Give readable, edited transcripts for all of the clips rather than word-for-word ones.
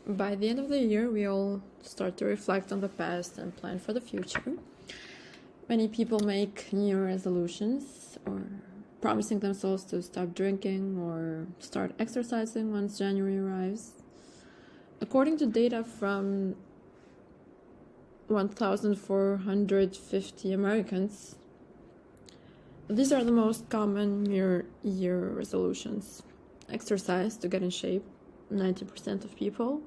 By the end of the year, we all start to reflect on the past and plan for the future. Many people make New Year resolutions or promising themselves to stop drinking or start exercising once January arrives. According to data from 1,450 Americans, these are the most common New Year resolutions. Exercise to get in shape, 90% of people.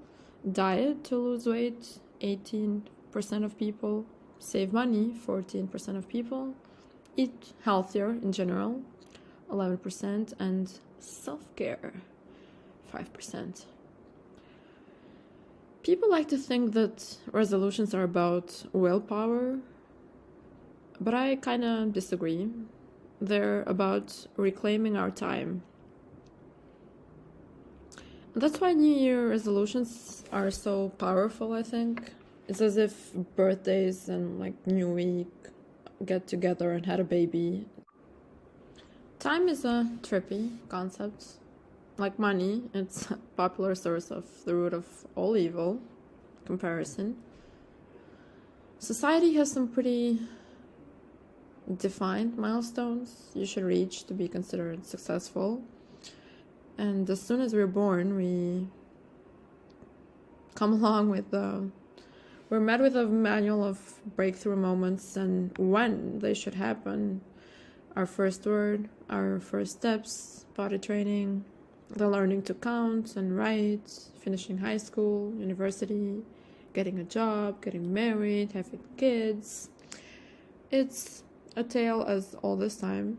Diet to lose weight, 18% of people. Save money, 14% of people. Eat healthier in general, 11%. And self-care, 5%. People like to think that resolutions are about willpower, but I kind of disagree. They're about reclaiming our time. That's why New Year resolutions are so powerful, I think. It's as if birthdays and New Week get together and had a baby. Time is a trippy concept. Like money, it's a popular source of the root of all evil, comparison. Society has some pretty defined milestones you should reach to be considered successful. And as soon as we're born, we come along with we're met with a manual of breakthrough moments and when they should happen. Our first word, our first steps, potty training, the learning to count and write, finishing high school, university, getting a job, getting married, having kids. It's a tale as all this time,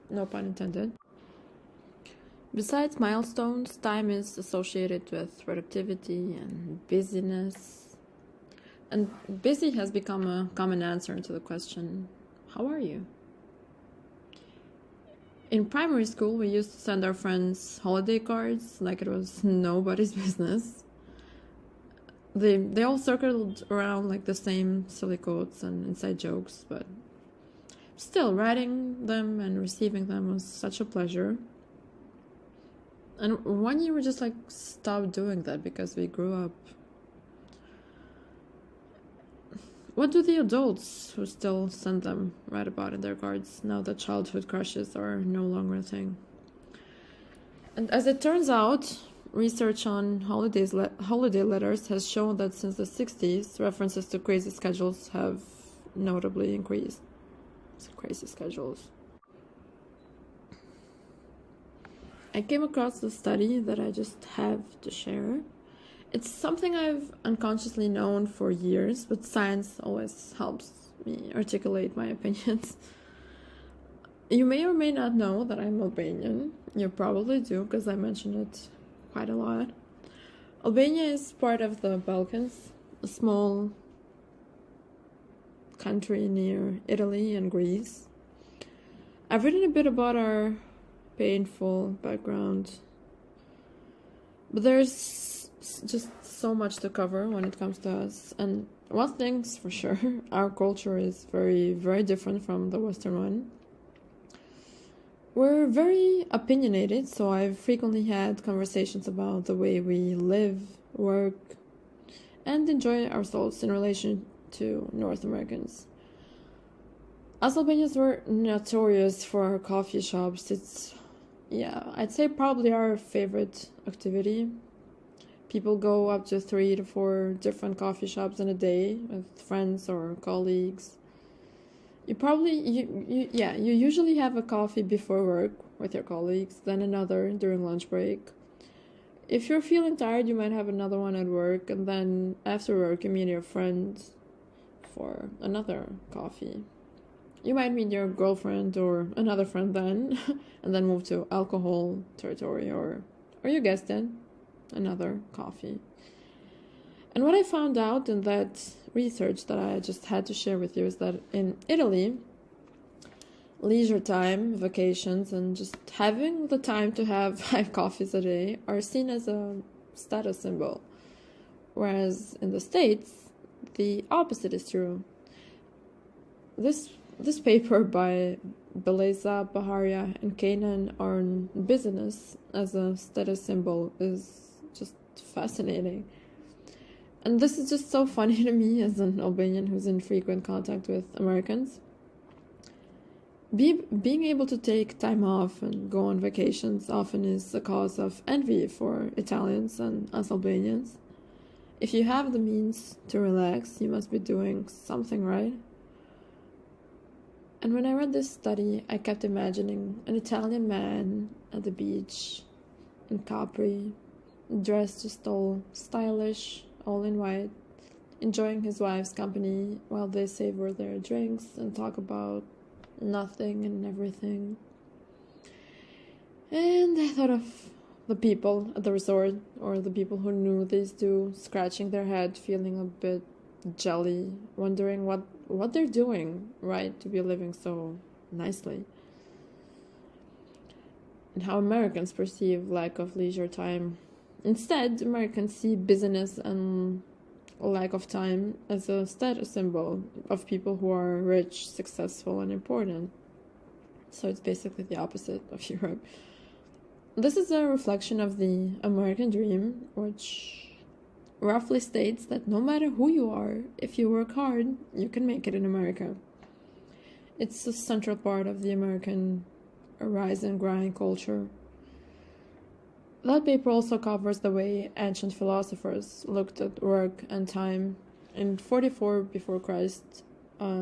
no pun intended. Besides milestones, time is associated with productivity and busyness. And busy has become a common answer to the question, how are you? In primary school, we used to send our friends holiday cards like it was nobody's business. They all circled around the same silly quotes and inside jokes, but still, writing them and receiving them was such a pleasure. And one year we just stopped doing that because we grew up. What do the adults who still send them write about in their cards now that childhood crushes are no longer a thing? And as it turns out, research on holiday letters has shown that since the 60s, references to crazy schedules have notably increased. Crazy schedules. I came across a study that I just have to share. It's something I've unconsciously known for years, but science always helps me articulate my opinions. You may or may not know that I'm Albanian. You probably do, because I mention it quite a lot. Albania is part of the Balkans, a small country near Italy and Greece. I've written a bit about our painful background, but there's just so much to cover when it comes to us. And one thing's for sure, our culture is very, very different from the Western one. We're very opinionated, so I've frequently had conversations about the way we live, work, and enjoy ourselves in relation to North Americans. Us Albanians were notorious for our coffee shops. I'd say probably our favorite activity. People go up to 3 to 4 different coffee shops in a day with friends or colleagues. You usually have a coffee before work with your colleagues, then another during lunch break. If you're feeling tired, you might have another one at work, and then after work you meet your friend for another coffee. You might meet your girlfriend or another friend then, and then move to alcohol territory, or you guessed it, another coffee. And what I found out in that research that I just had to share with you is that in Italy, leisure time, vacations, and just having the time to have 5 coffees a day are seen as a status symbol. Whereas in the States, the opposite is true. This paper by Beleza, Baharia, and Kanan on business as a status symbol is just fascinating. And this is just so funny to me as an Albanian who's in frequent contact with Americans. Being able to take time off and go on vacations often is a cause of envy for Italians and us Albanians. If you have the means to relax, you must be doing something right. And when I read this study, I kept imagining an Italian man at the beach in Capri, dressed just all stylish, all in white, enjoying his wife's company while they savor their drinks and talk about nothing and everything. And I thought of the people at the resort, or the people who knew these two, scratching their head, feeling a bit jelly, wondering what they're doing right to be living so nicely. And how Americans perceive lack of leisure time. Instead, Americans see busyness and lack of time as a status symbol of people who are rich, successful, and important. So it's basically the opposite of Europe. This is a reflection of the American dream, which roughly states that no matter who you are, if you work hard, you can make it in America. It's a central part of the American rise and grind culture. That paper also covers the way ancient philosophers looked at work and time. In 44 before Christ,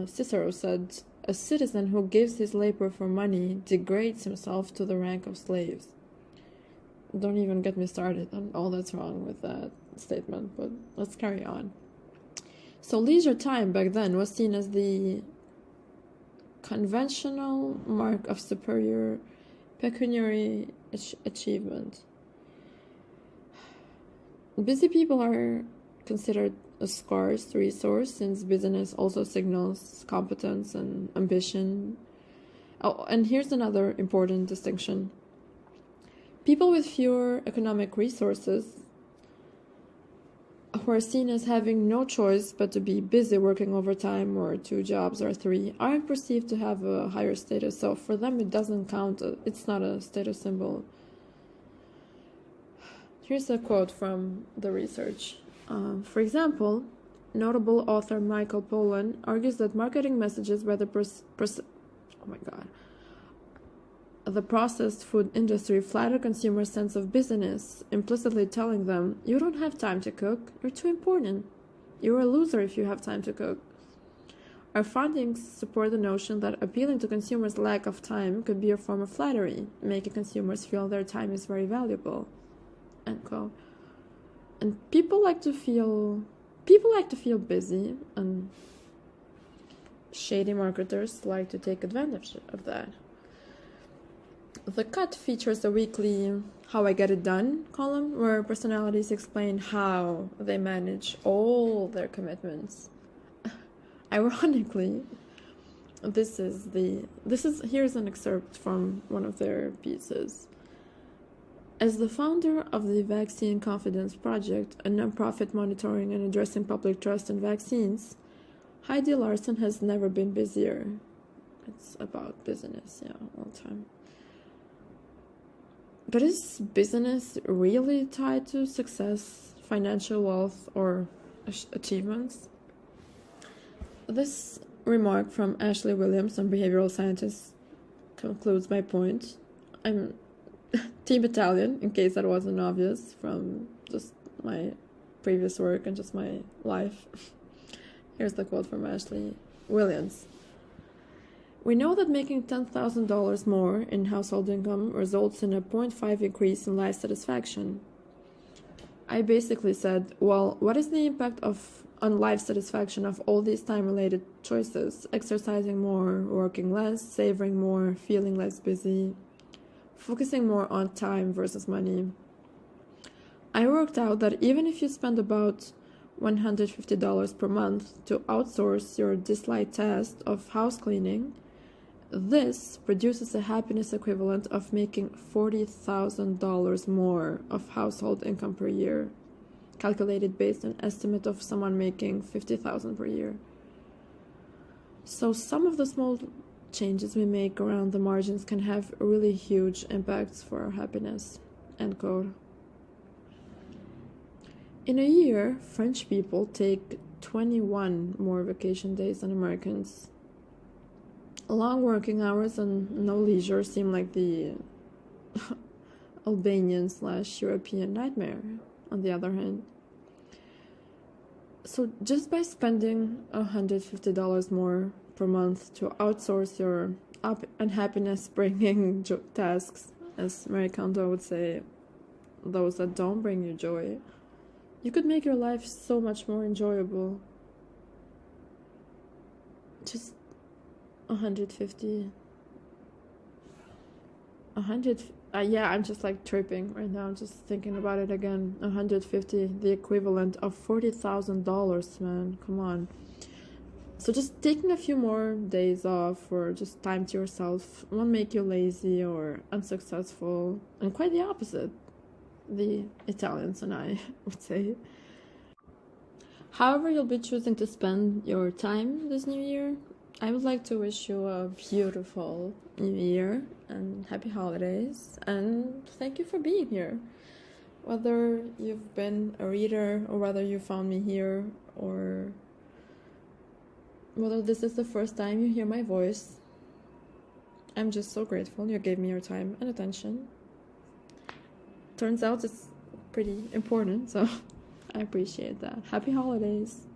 Cicero said, "A citizen who gives his labor for money degrades himself to the rank of slaves." Don't even get me started on all that's wrong with that statement, but let's carry on. So leisure time back then was seen as the conventional mark of superior pecuniary achievement. Busy people are considered a scarce resource, since busyness also signals competence and ambition. Oh, and here's another important distinction. People with fewer economic resources, who are seen as having no choice but to be busy working overtime or 2 jobs or 3, aren't perceived to have a higher status. So for them, it doesn't count. It's not a status symbol. Here's a quote from the research. For example, notable author Michael Pollan argues that marketing messages by the the processed food industry flatter consumers' sense of busyness, implicitly telling them, "You don't have time to cook, you're too important. You're a loser if you have time to cook." Our findings support the notion that appealing to consumers' lack of time could be a form of flattery, making consumers feel their time is very valuable. End quote. And people like to feel busy, and shady marketers like to take advantage of that. The Cut features a weekly How I Get It Done column where personalities explain how they manage all their commitments. Ironically, here's an excerpt from one of their pieces. As the founder of the Vaccine Confidence Project, a nonprofit monitoring and addressing public trust in vaccines, Heidi Larson has never been busier. It's about business, all the time. But is business really tied to success, financial wealth, or achievements? This remark from Ashley Williams, a behavioral scientist, concludes my point. I'm Team Italian, in case that wasn't obvious from just my previous work and just my life. Here's the quote from Ashley Williams. "We know that making $10,000 more in household income results in a 0.5 increase in life satisfaction." I basically said, well, what is the impact on life satisfaction of all these time-related choices? Exercising more, working less, savoring more, feeling less busy, focusing more on time versus money. I worked out that even if you spend about $150 per month to outsource your disliked task of house cleaning, this produces a happiness equivalent of making $40,000 more of household income per year, calculated based on an estimate of someone making $50,000 per year. So some of the small changes we make around the margins can have really huge impacts for our happiness. End quote. In a year, French people take 21 more vacation days than Americans. Long working hours and no leisure seem like the Albanian/European nightmare, on the other hand. So just by spending $150 more per month to outsource your unhappiness-bringing tasks, as Marie Kondo would say, those that don't bring you joy, you could make your life so much more enjoyable. Just 150. Yeah, I'm just like tripping right now, just thinking about it again. 150, the equivalent of $40,000, man. Come on. So just taking a few more days off or just time to yourself won't make you lazy or unsuccessful, and quite the opposite, the Italians and I would say. However you'll be choosing to spend your time this new year, I would like to wish you a beautiful new year and happy holidays, and thank you for being here. Whether you've been a reader or whether you found me here or whether this is the first time you hear my voice, I'm just so grateful you gave me your time and attention. Turns out it's pretty important, so I appreciate that. Happy holidays.